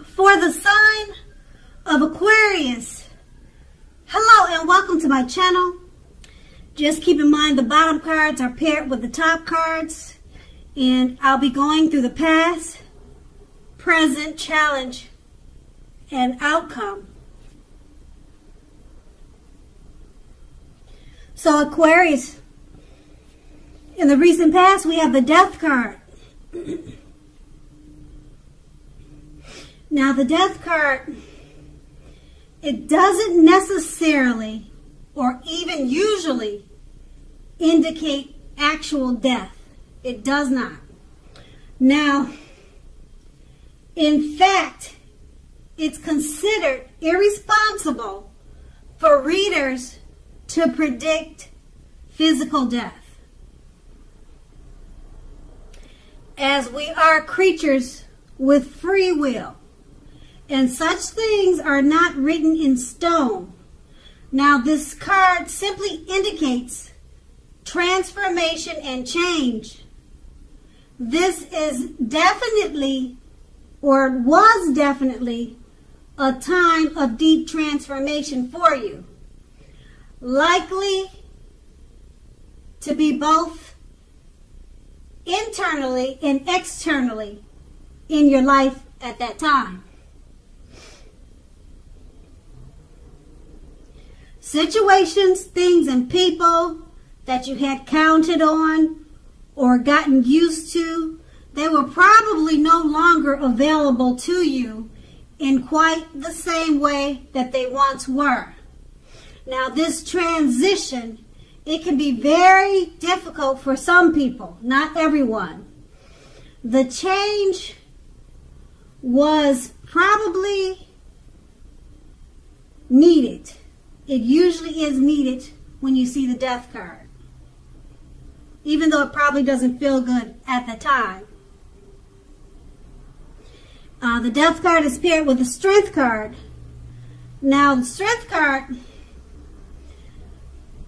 for the sign of Aquarius. Hello and welcome to my channel. Just keep in mind the bottom cards are paired with the top cards, and I'll be going through the past, present, challenge, and outcome. So Aquarius, in the recent past we have the Death card. Now the Death card, it doesn't necessarily or even usually indicate actual death. It does not. Now, in fact, it's considered irresponsible for readers to predict physical death, as we are creatures with free will, and such things are not written in stone. Now, this card simply indicates transformation and change. This is definitely, or was definitely, a time of deep transformation for you. Likely to be both internally and externally in your life at that time. Situations, things, and people that you had counted on or gotten used to, they were probably no longer available to you in quite the same way that they once were. Now, this transition, it can be very difficult for some people, not everyone. The change was probably needed. It usually is needed when you see the Death card, even though it probably doesn't feel good at the time. The Death card is paired with the Strength card. Now, the Strength card,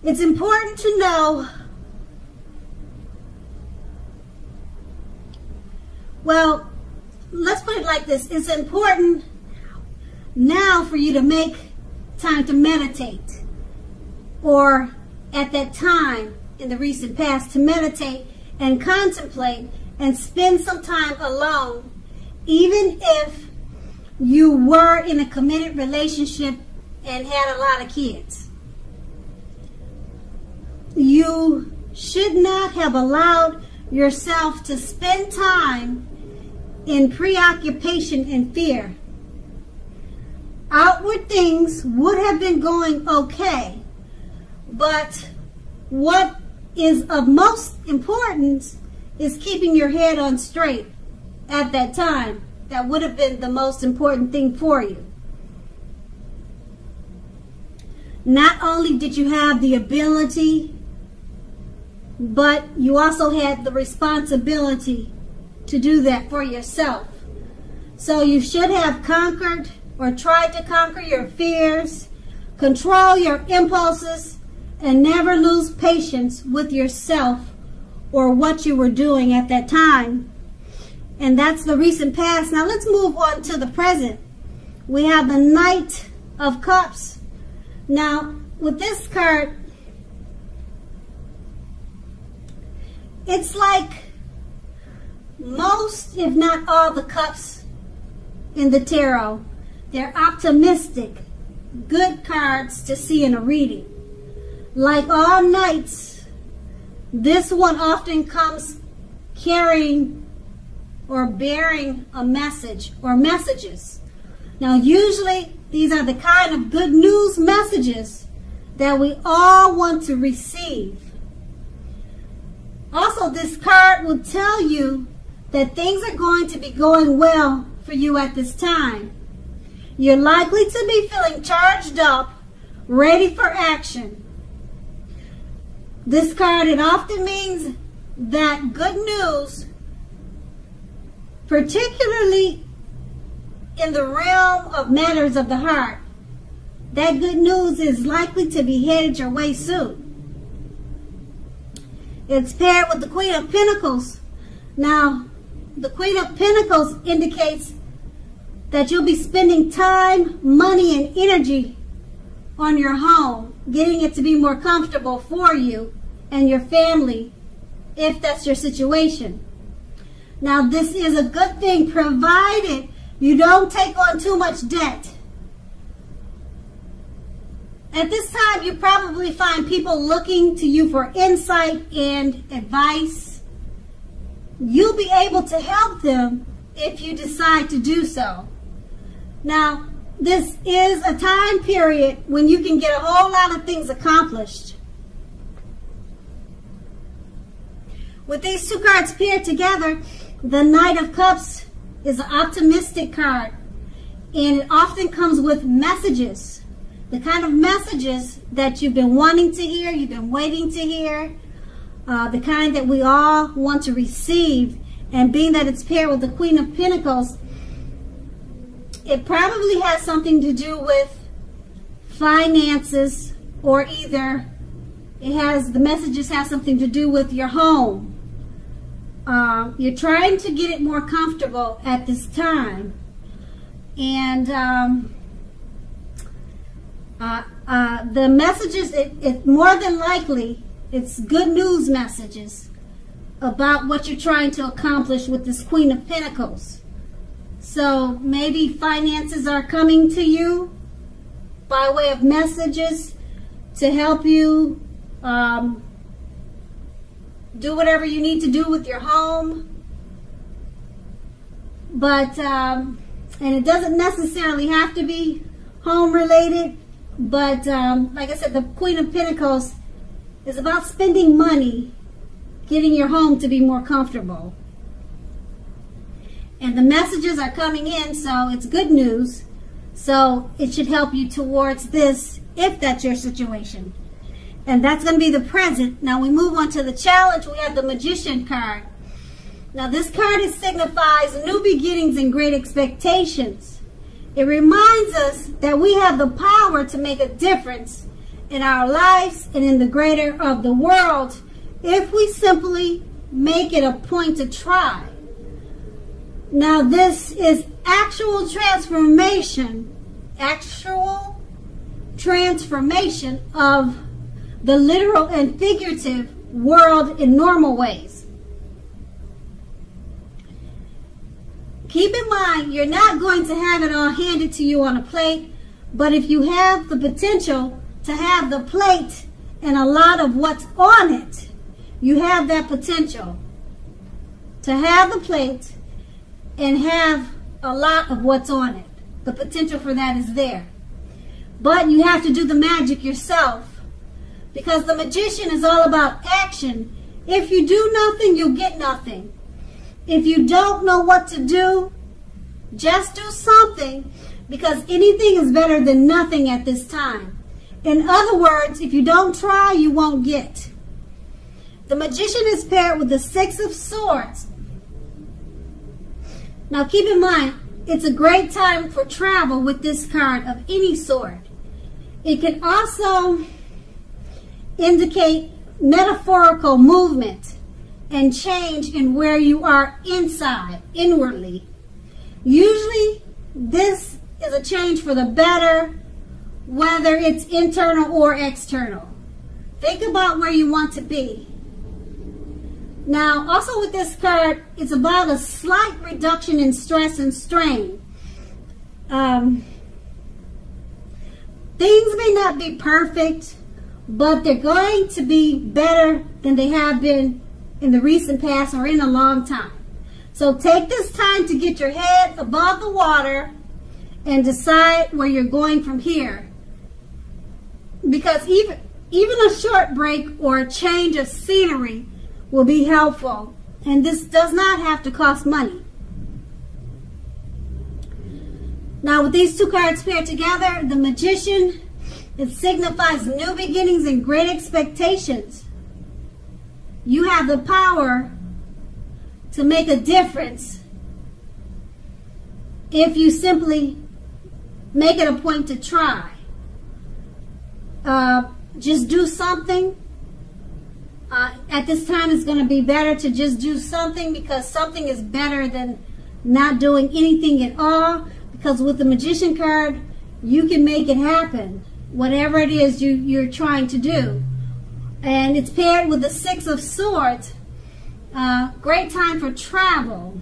it's important to know, well, let's put it like this. It's important now for you to make time to meditate, or at that time in the recent past to meditate and contemplate and spend some time alone, even if you were in a committed relationship and had a lot of kids. You should not have allowed yourself to spend time in preoccupation and fear. Outward things would have been going okay, but what is of most importance is keeping your head on straight at that time. That would have been the most important thing for you. Not only did you have the ability, but you also had the responsibility to do that for yourself. So you should have conquered or tried to conquer your fears, control your impulses, and never lose patience with yourself or what you were doing at that time. And that's the recent past. Now let's move on to the present. We have the Knight of Cups. Now, with this card, it's like most, if not all, the cups in the tarot. They're optimistic, good cards to see in a reading. Like all knights, this one often comes carrying or bearing a message or messages. Now, usually these are the kind of good news messages that we all want to receive. Also, this card will tell you that things are going to be going well for you at this time. You're likely to be feeling charged up, ready for action. This card, it often means that good news, particularly in the realm of matters of the heart, that good news is likely to be headed your way soon. It's paired with the Queen of Pentacles. Now, the Queen of Pentacles indicates that you'll be spending time, money, and energy on your home, getting it to be more comfortable for you and your family, if that's your situation. Now, this is a good thing, provided you don't take on too much debt. At this time, you probably find people looking to you for insight and advice. You'll be able to help them if you decide to do so. Now, this is a time period when you can get a whole lot of things accomplished. With these two cards paired together, the Knight of Cups is an optimistic card, and it often comes with messages. The kind of messages that you've been wanting to hear, you've been waiting to hear, the kind that we all want to receive. And being that it's paired with the Queen of Pentacles, it probably has something to do with finances, or either the messages have something to do with your home. You're trying to get it more comfortable at this time. And the messages, it more than likely, it's good news messages about what you're trying to accomplish with this Queen of Pentacles. So maybe finances are coming to you by way of messages to help you do whatever you need to do with your home. But, and it doesn't necessarily have to be home related, but like I said, the Queen of Pentacles is about spending money, getting your home to be more comfortable. And the messages are coming in, so it's good news. So it should help you towards this, if that's your situation. And that's going to be the present. Now we move on to the challenge. We have the Magician card. Now this card signifies new beginnings and great expectations. It reminds us that we have the power to make a difference in our lives and in the greater of the world if we simply make it a point to try. Now this is actual transformation of the literal and figurative world in normal ways. Keep in mind, you're not going to have it all handed to you on a plate, but if you have the potential to have the plate and a lot of what's on it, you have that potential to have the plate and have a lot of what's on it. The potential for that is there. But you have to do the magic yourself, because the Magician is all about action. If you do nothing, you'll get nothing. If you don't know what to do, just do something, because anything is better than nothing at this time. In other words, if you don't try, you won't get. The Magician is paired with the Six of Swords. Now keep in mind, it's a great time for travel with this card of any sort. It can also indicate metaphorical movement and change in where you are inside, inwardly. Usually this is a change for the better, whether it's internal or external. Think about where you want to be. Now, also with this card, it's about a slight reduction in stress and strain. Things may not be perfect, but they're going to be better than they have been in the recent past or in a long time. So take this time to get your head above the water and decide where you're going from here. Because even a short break or a change of scenery will be helpful. And this does not have to cost money. Now with these two cards paired together, the Magician, it signifies new beginnings and great expectations. You have the power to make a difference if you simply make it a point to try. Just do something. At this time, it's going to be better to just do something, because something is better than not doing anything at all. because with the Magician card, you can make it happen, whatever it is you're trying to do. And it's paired with the Six of Swords. Great time for travel.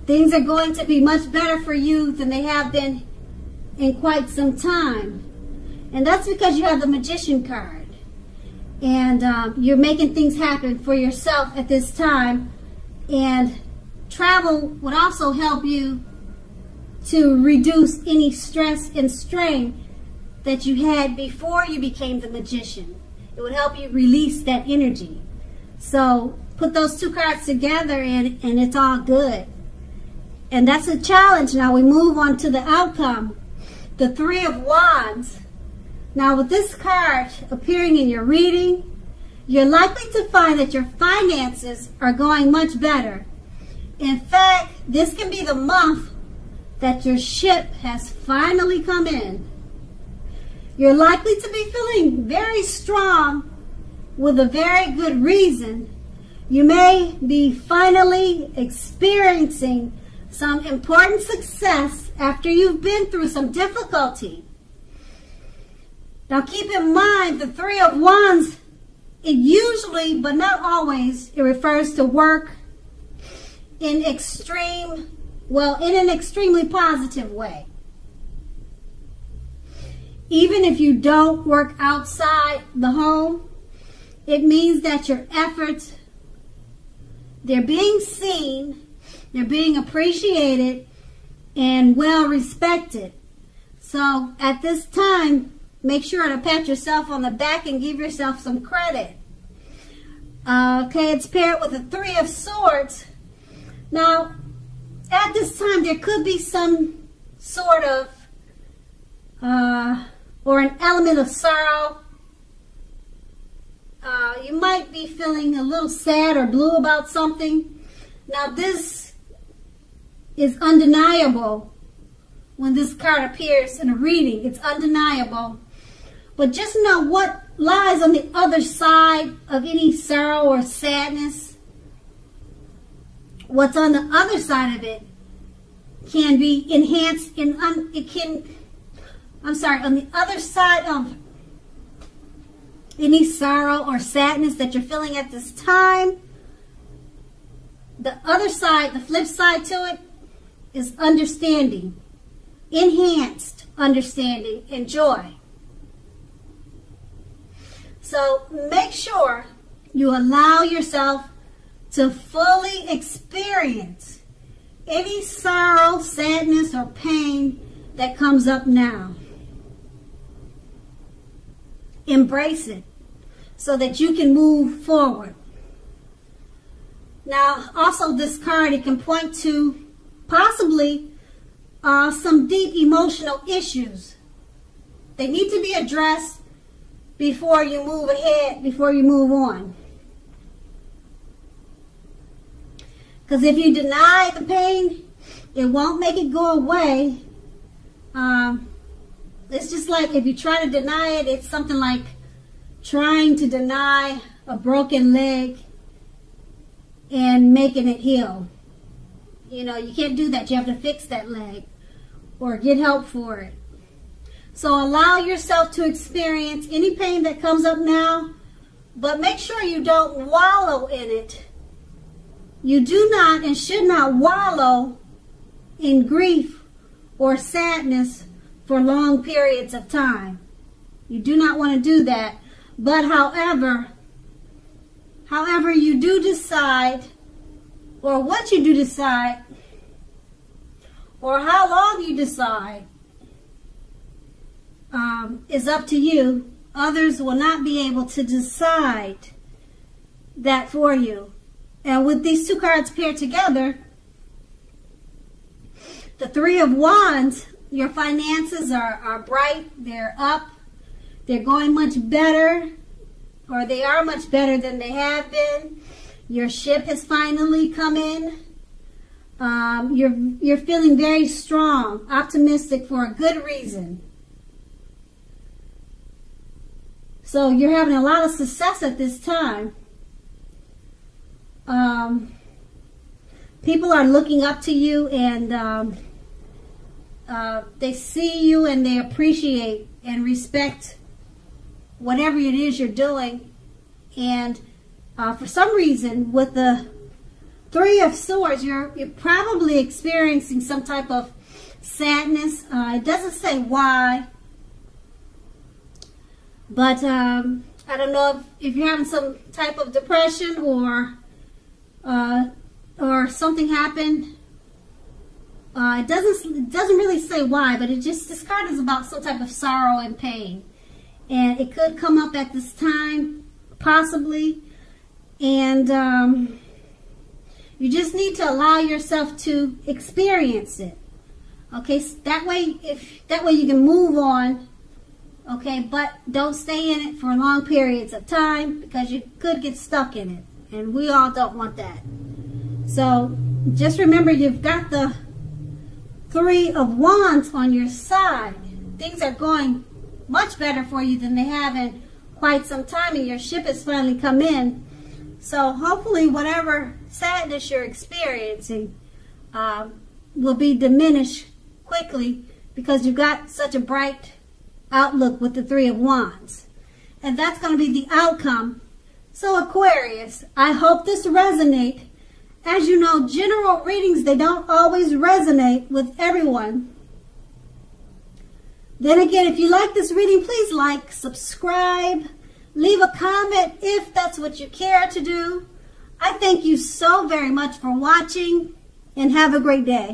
Things are going to be much better for you than they have been in quite some time. And that's because you have the Magician card. And you're making things happen for yourself at this time. And travel would also help you to reduce any stress and strain that you had before you became the Magician. It would help you release that energy. So put those two cards together and it's all good. And that's a challenge. Now we move on to the outcome. The Three of Wands. Now with this card appearing in your reading, you're likely to find that your finances are going much better. In fact, this can be the month that your ship has finally come in. You're likely to be feeling very strong with a very good reason. You may be finally experiencing some important success after you've been through some difficulty. Now keep in mind the Three of Wands, it usually, but not always, it refers to work in an extremely positive way. Even if you don't work outside the home, it means that your efforts, they're being seen, they're being appreciated, and well respected. So at this time, make sure to pat yourself on the back and give yourself some credit. Okay, it's paired with the Three of Swords. Now, at this time, there could be some sort of, or an element of sorrow. You might be feeling a little sad or blue about something. Now, this is undeniable when this card appears in a reading. It's undeniable. But just know what lies on the other side of any sorrow or sadness. What's on the other side of it can be enhanced on the other side of any sorrow or sadness that you're feeling at this time, the other side, the flip side to it, is understanding, enhanced understanding and joy. So make sure you allow yourself to fully experience any sorrow, sadness, or pain that comes up now. Embrace it so that you can move forward. Now, also this card, it can point to possibly some deep emotional issues. They need to be addressed before you move ahead, before you move on. Because if you deny the pain, it won't make it go away. It's just like if you try to deny it, it's something like trying to deny a broken leg and making it heal. You know, you can't do that. You have to fix that leg or get help for it. So allow yourself to experience any pain that comes up now, but make sure you don't wallow in it. You do not and should not wallow in grief or sadness for long periods of time. You do not want to do that. But however you do decide, or what you do decide, or how long you decide, is up to you. Others will not be able to decide that for you. And with these two cards paired together, the Three of Wands, your finances are bright, they're up, they're going much better, or they are much better than they have been. Your ship has finally come in. You're feeling very strong, optimistic for a good reason. So you're having a lot of success at this time. people are looking up to you, and they see you and they appreciate and respect whatever it is you're doing. And for some reason, with the Three of Swords, you're probably experiencing some type of sadness. It doesn't say why, but I don't know if you're having some type of depression or something happened. It doesn't really say why, but this card is about some type of sorrow and pain, and it could come up at this time, possibly, and you just need to allow yourself to experience it. Okay, so that way you can move on. Okay, but don't stay in it for long periods of time, because you could get stuck in it, and we all don't want that. So just remember, you've got the Three of Wands on your side. Things are going much better for you than they have in quite some time, and your ship has finally come in. So hopefully whatever sadness you're experiencing will be diminished quickly, because you've got such a bright outlook with the Three of Wands. And that's going to be the outcome. So Aquarius, I hope this resonates. As you know, general readings, they don't always resonate with everyone. Then again, if you like this reading, please like, subscribe, leave a comment if that's what you care to do. I thank you so very much for watching, and have a great day.